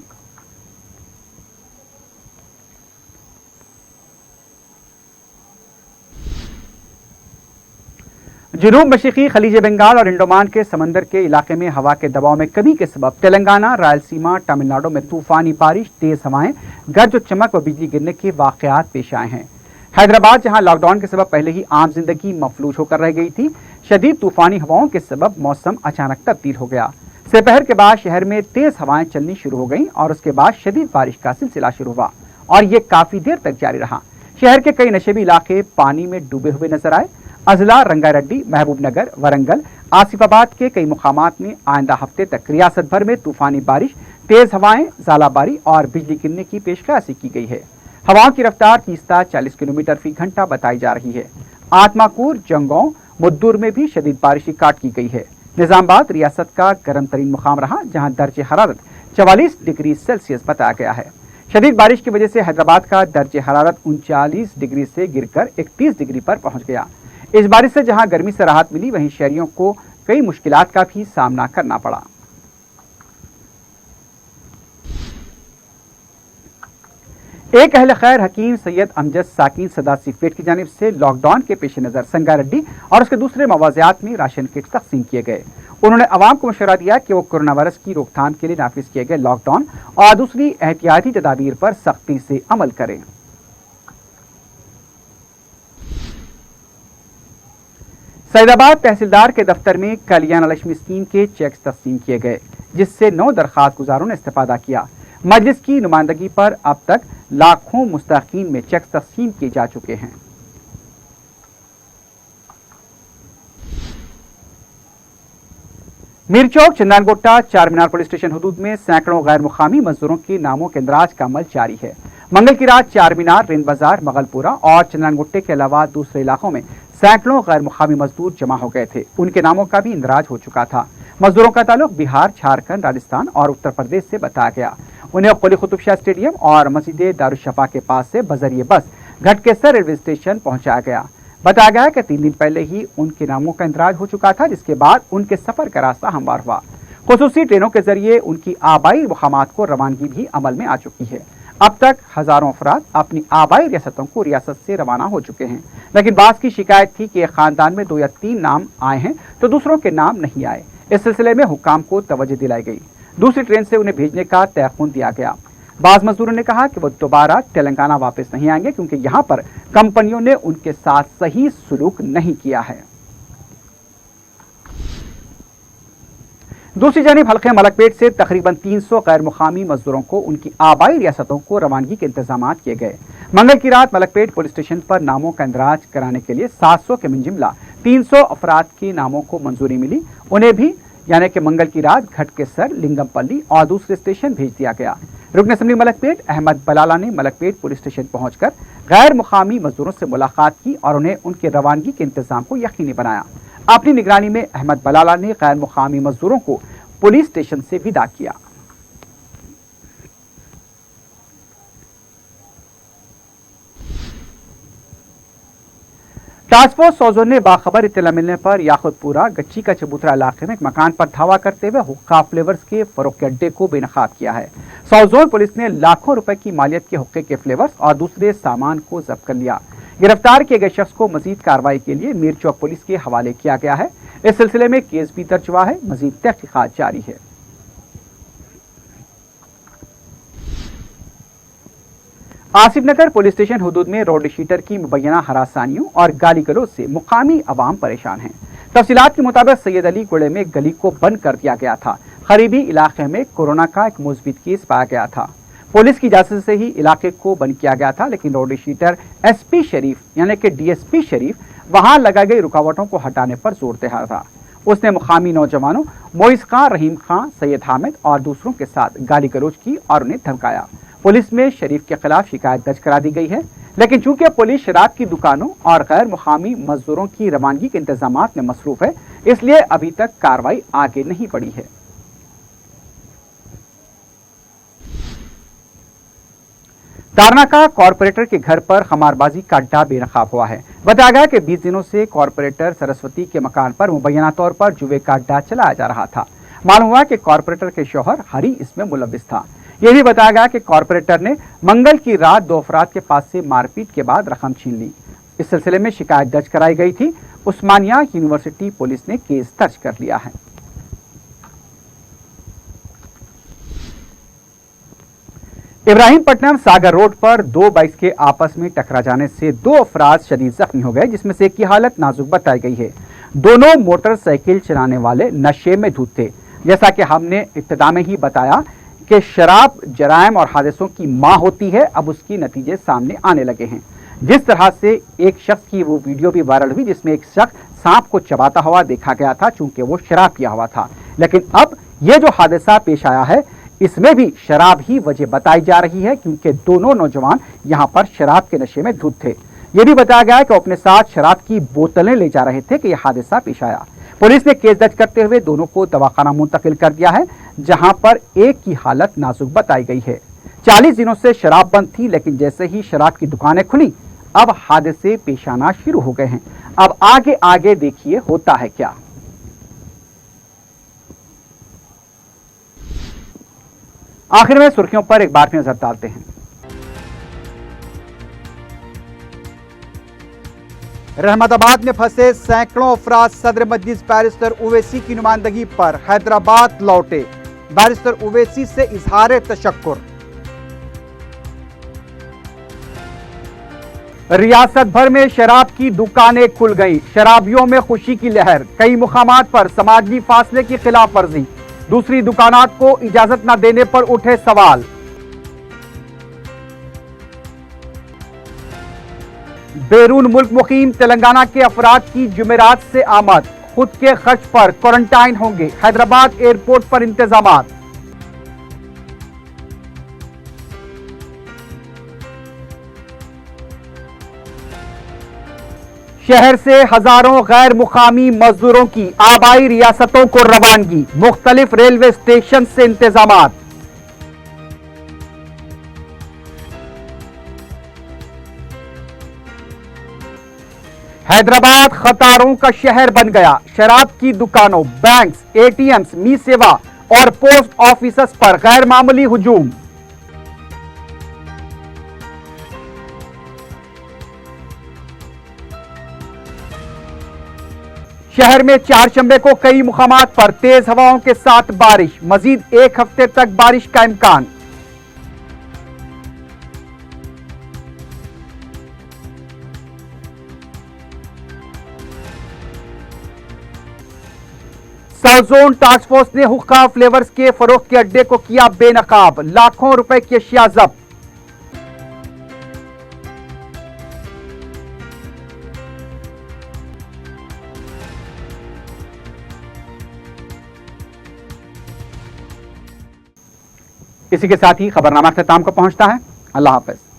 [SPEAKER 1] जनूब मशरिकी खलीज बंगाल और अंडमान के समंदर के इलाके में हवा के दबाव में कमी के सबब तेलंगाना, रायलसीमा, तमिलनाडु में तूफानी बारिश, तेज हवाएं, गरज और चमक व बिजली गिरने के वाकयात पेश आए हैं। हैदराबाद, जहां लॉकडाउन के सबब पहले ही आम जिंदगी मफलूज होकर रह गई थी, शदीद तूफानी हवाओं के सबब मौसम अचानक तब्दील हो गया। दोपहर के बाद शहर में तेज हवाएं चलनी शुरू हो गईं और उसके बाद शदीद बारिश का सिलसिला शुरू हुआ और ये काफी देर तक जारी रहा। शहर के कई नशेबी इलाके पानी में डूबे हुए नजर आए। अजला, रंगारेड्डी, महबूब नगर, वरंगल, आसिफाबाद के कई मुकामात में आइंदा हफ्ते तक रियासत भर में तूफानी बारिश, तेज हवाएं, ज़ालाबारी और बिजली गिरने की पेशकशी की गई है। हवाओं की रफ्तार 30-40 किलोमीटर फी घंटा बताई जा रही है। आत्माकूर, जंगौं, मुद्दूर में भी शदीद बारिश रिकॉर्ड की गई है। निजामाबाद रियासत का गर्म तरीन मुकाम रहा, जहां दर्जे हरारत 44 डिग्री सेल्सियस बताया गया है। शदीद बारिश की वजह से हैदराबाद का दर्जे हरारत 39 डिग्री से गिरकर 31 डिग्री पर पहुंच गया। इस बारिश से जहां गर्मी से राहत मिली, वहीं शहरियों को कई मुश्किलात का भी सामना करना पड़ा। एक अहले खैर हकीम सैयद अमजद साकिन सदासी पेट की जानिब से लॉकडाउन के पेश नज़र संगारेड्डी और उसके दूसरे मवाज़ियात में राशन किट तकसीम किए गए। उन्होंने अवाम को मशवरा दिया कि वो कोरोना वायरस की रोकथाम के लिए नाफिज किए गए लॉकडाउन और दूसरी एहतियाती तदाबीर पर सख्ती से अमल करें। सैदाबाद तहसीलदार के दफ्तर में कल्याण लक्ष्मी स्कीम के चेक तकसीम किए गए, जिससे 9 दरखास्त गुजारों ने इस्तेफादा किया। मजलिस की नुमाइंदगी पर अब तक लाखों मुस्तहकीन में चेक तकसीम किए जा चुके हैं। मीरचौक, चंदानगोट्टा, चार मीनार पुलिस स्टेशन हदूद में सैकड़ों गैर मुकामी मजदूरों के नामों के इंदराज का अमल जारी है। मंगल की रात चार मीनार, रेन बाजार, मगलपुरा और चंदनगुट्टे के अलावा दूसरे इलाकों में सैकड़ों गैर मुकामी मजदूर जमा हो गए थे। उनके नामों का भी इंदराज हो चुका था। मजदूरों का ताल्लुक बिहार, झारखंड, राजस्थान और उत्तर प्रदेश से बताया गया। उन्हें कुली कुतुब शाह स्टेडियम और मस्जिद दारुशफा के पास से बजरिए बस घटकेसर रेलवे स्टेशन पहुंचाया गया। बताया गया कि 3 दिन पहले ही उनके नामों का इंदराज हो चुका था, जिसके बाद उनके सफर का रास्ता हमवार हुआ। खुसूसी ट्रेनों के जरिए उनकी आबाई मुकामात को रवानगी भी अमल में आ चुकी है। अब तक हजारों अफराद अपनी आबाई रियासतों को रियासत से रवाना हो चुके हैं, लेकिन बास की शिकायत थी कि एक खानदान में 2 या 3 नाम आए हैं तो दूसरों के नाम नहीं आए। इस सिलसिले में हुक्काम को तवज्जो दिलाई गई। दूसरी ट्रेन से उन्हें भेजने का तयख्खुन दिया गया। बाज़ मजदूरों ने कहा कि वो दोबारा तेलंगाना वापस नहीं आएंगे, क्योंकि यहाँ पर कंपनियों ने उनके साथ सही सलूक नहीं किया है। दूसरी जानिब हल्के मलकपेट से तकरीबन 300 गैर मुकामी मजदूरों को उनकी आबाई रियासतों को रवानगी के इंतजाम किए गए। मंगल की रात मलकपेट पुलिस स्टेशन पर नामों का इंदराज कराने के लिए 700 के मिनजिमला 300 अफराद के नामों को मंजूरी मिली। उन्हें भी यानी कि मंगल की रात घटकेसर, लिंगमपल्ली और दूसरे स्टेशन भेज दिया गया। रुकन असम्बली मलकपेट अहमद बलाला ने मलकपेट पुलिस स्टेशन पहुंचकर गैर मुकामी मजदूरों से मुलाकात की और उन्हें उनके रवानगी के इंतजाम को यकीनी बनाया। अपनी निगरानी में अहमद बलाला ने गैर मुकामी मजदूरों को पुलिस स्टेशन से विदा किया। टास्क फोर्स सौजोन ने बाखबर इत्तला मिलने पर याकुतपुरा गच्ची का चबूतरा इलाके में एक मकान पर धावा करते हुए हुक्का फ्लेवर्स के फरोख्त के अड्डे को बेनकाब किया है। सौजोन पुलिस ने लाखों रुपए की मालियत के हुक्के के फ्लेवर्स और दूसरे सामान को जब्त कर लिया। गिरफ्तार किए गए शख्स को मजीद कार्रवाई के लिए मीर चौक पुलिस के हवाले किया गया है। इस सिलसिले में केस भी दर्ज हुआ है। मजीद तहकीकात जारी है। आसिफ नगर पुलिस स्टेशन हुदूद में रोड शीटर की मुबैना हरासानियों और गाली गलौज से मुकामी अवाम परेशान हैं। तफसीलात के मुताबिक सैयद अली गुड़े में गली को बंद कर दिया गया था। करीबी इलाके में कोरोना का एक मुस्बित केस पाया गया था। पुलिस की इजाजत से ही इलाके को बंद किया गया था, लेकिन रोड शीटर SP शरीफ यानी कि DSP शरीफ वहां लगाई गई रुकावटों को हटाने पर जोर दे रहा था। उसने मुकामी नौजवानों मोइस खां, रहीम खां, सैयद हामिद और दूसरों के साथ गाली गलौज की और उन्हें धमकाया। पुलिस में शरीफ के खिलाफ शिकायत दर्ज करा दी गई है, लेकिन चूंकि पुलिस शराब की दुकानों और गैर मुकामी मजदूरों की रवानगी के इंतजामात में मसरूफ है, इसलिए अभी तक कार्रवाई आगे नहीं बढ़ी है। तारनाका कॉरपोरेटर के घर पर खमारबाजी का अड्डा बेनकाब हुआ है। बताया गया कि 20 दिनों से कॉरपोरेटर सरस्वती के मकान पर मुबैना तौर पर जुए का अड्डा चलाया जा रहा था। मालूम हुआ कि कॉरपोरेटर के शौहर हरी इसमें मुलविस था। यह भी बताया गया कि कॉरपोरेटर ने मंगल की रात 2 अफराद के पास से मारपीट के बाद रकम छीन ली। इस सिलसिले में शिकायत दर्ज कराई गई थी। उस्मानिया यूनिवर्सिटी पुलिस ने केस दर्ज कर लिया है। इब्राहिमपट्टनम सागर रोड पर 2 बाइक्स के आपस में टकरा जाने से 2 अफराद शदीद जख्मी हो गए, जिसमें से एक की हालत नाजुक बताई गई है। दोनों मोटरसाइकिल चलाने वाले नशे में धुत थे। जैसा कि हमने इब्तिदा में ही बताया कि शराब जराइम और हादसों की मां होती है, अब उसकी नतीजे सामने आने लगे हैं। जिस तरह से एक शख्स की वो वीडियो भी वायरल हुई जिसमें एक शख्स सांप को चबाता हुआ देखा गया था, चूंकि वो शराब पिया हुआ था। लेकिन अब ये जो हादसा पेश आया है, इसमें भी शराब ही वजह बताई जा रही है, क्योंकि दोनों नौजवान यहाँ पर शराब के नशे में धुत थे। ये भी बताया गया कि वो अपने साथ शराब की बोतलें ले जा रहे थे कि यह हादसा पेश आया। पुलिस ने केस दर्ज करते हुए दोनों को दवाखाना मुंतकिल कर दिया है, जहां पर एक की हालत नाजुक बताई गई है। 40 दिनों से शराब बंद थी, लेकिन जैसे ही शराब की दुकानें खुली, अब हादसे पेश आना शुरू हो गए हैं। अब आगे आगे देखिए होता है क्या। आखिर में सुर्खियों पर एक बार फिर नजर डालते हैं। रहमताबाद में फंसे सैकड़ों अफराद सदर मजलिस बैरिस्टर ओवैसी की नुमाइंदगी पर हैदराबाद लौटे। बैरिस्टर ओवैसी से इजहार तशक्कुर। रियासत भर में शराब की दुकानें खुल गई। शराबियों में खुशी की लहर। कई मुकामात पर समाजी फासले की खिलाफ वर्जी। दूसरी दुकानात को इजाजत न देने पर उठे सवाल। बैरून मुल्क मुकीम तेलंगाना के अफराद की जुमेरात से आमद। खुद के खर्च पर क्वारंटाइन होंगे। हैदराबाद एयरपोर्ट पर इंतजामात। शहर से हजारों गैर मुकामी मजदूरों की आबाई रियासतों को रवानगी, मुख्तलिफ रेलवे स्टेशन से इंतजामात। हैदराबाद खतारों का शहर बन गया, शराब की दुकानों, बैंक्स, एटीएम्स, मी सेवा और पोस्ट ऑफिसेस पर गैर मामूली हुजूम। शहर में चारशंबे को कई मुकामात पर तेज हवाओं के साथ बारिश, मजीद एक हफ्ते तक बारिश का इम्कान। साउथ जोन टास्क फोर्स ने हुक्का फ्लेवर्स के फरोख्त के अड्डे को किया बेनकाब, लाखों रुपए की अशिया जब्त। इसी के साथ ही खबरनामा अख्ताम को पहुंचता है। अल्लाह हाफिज।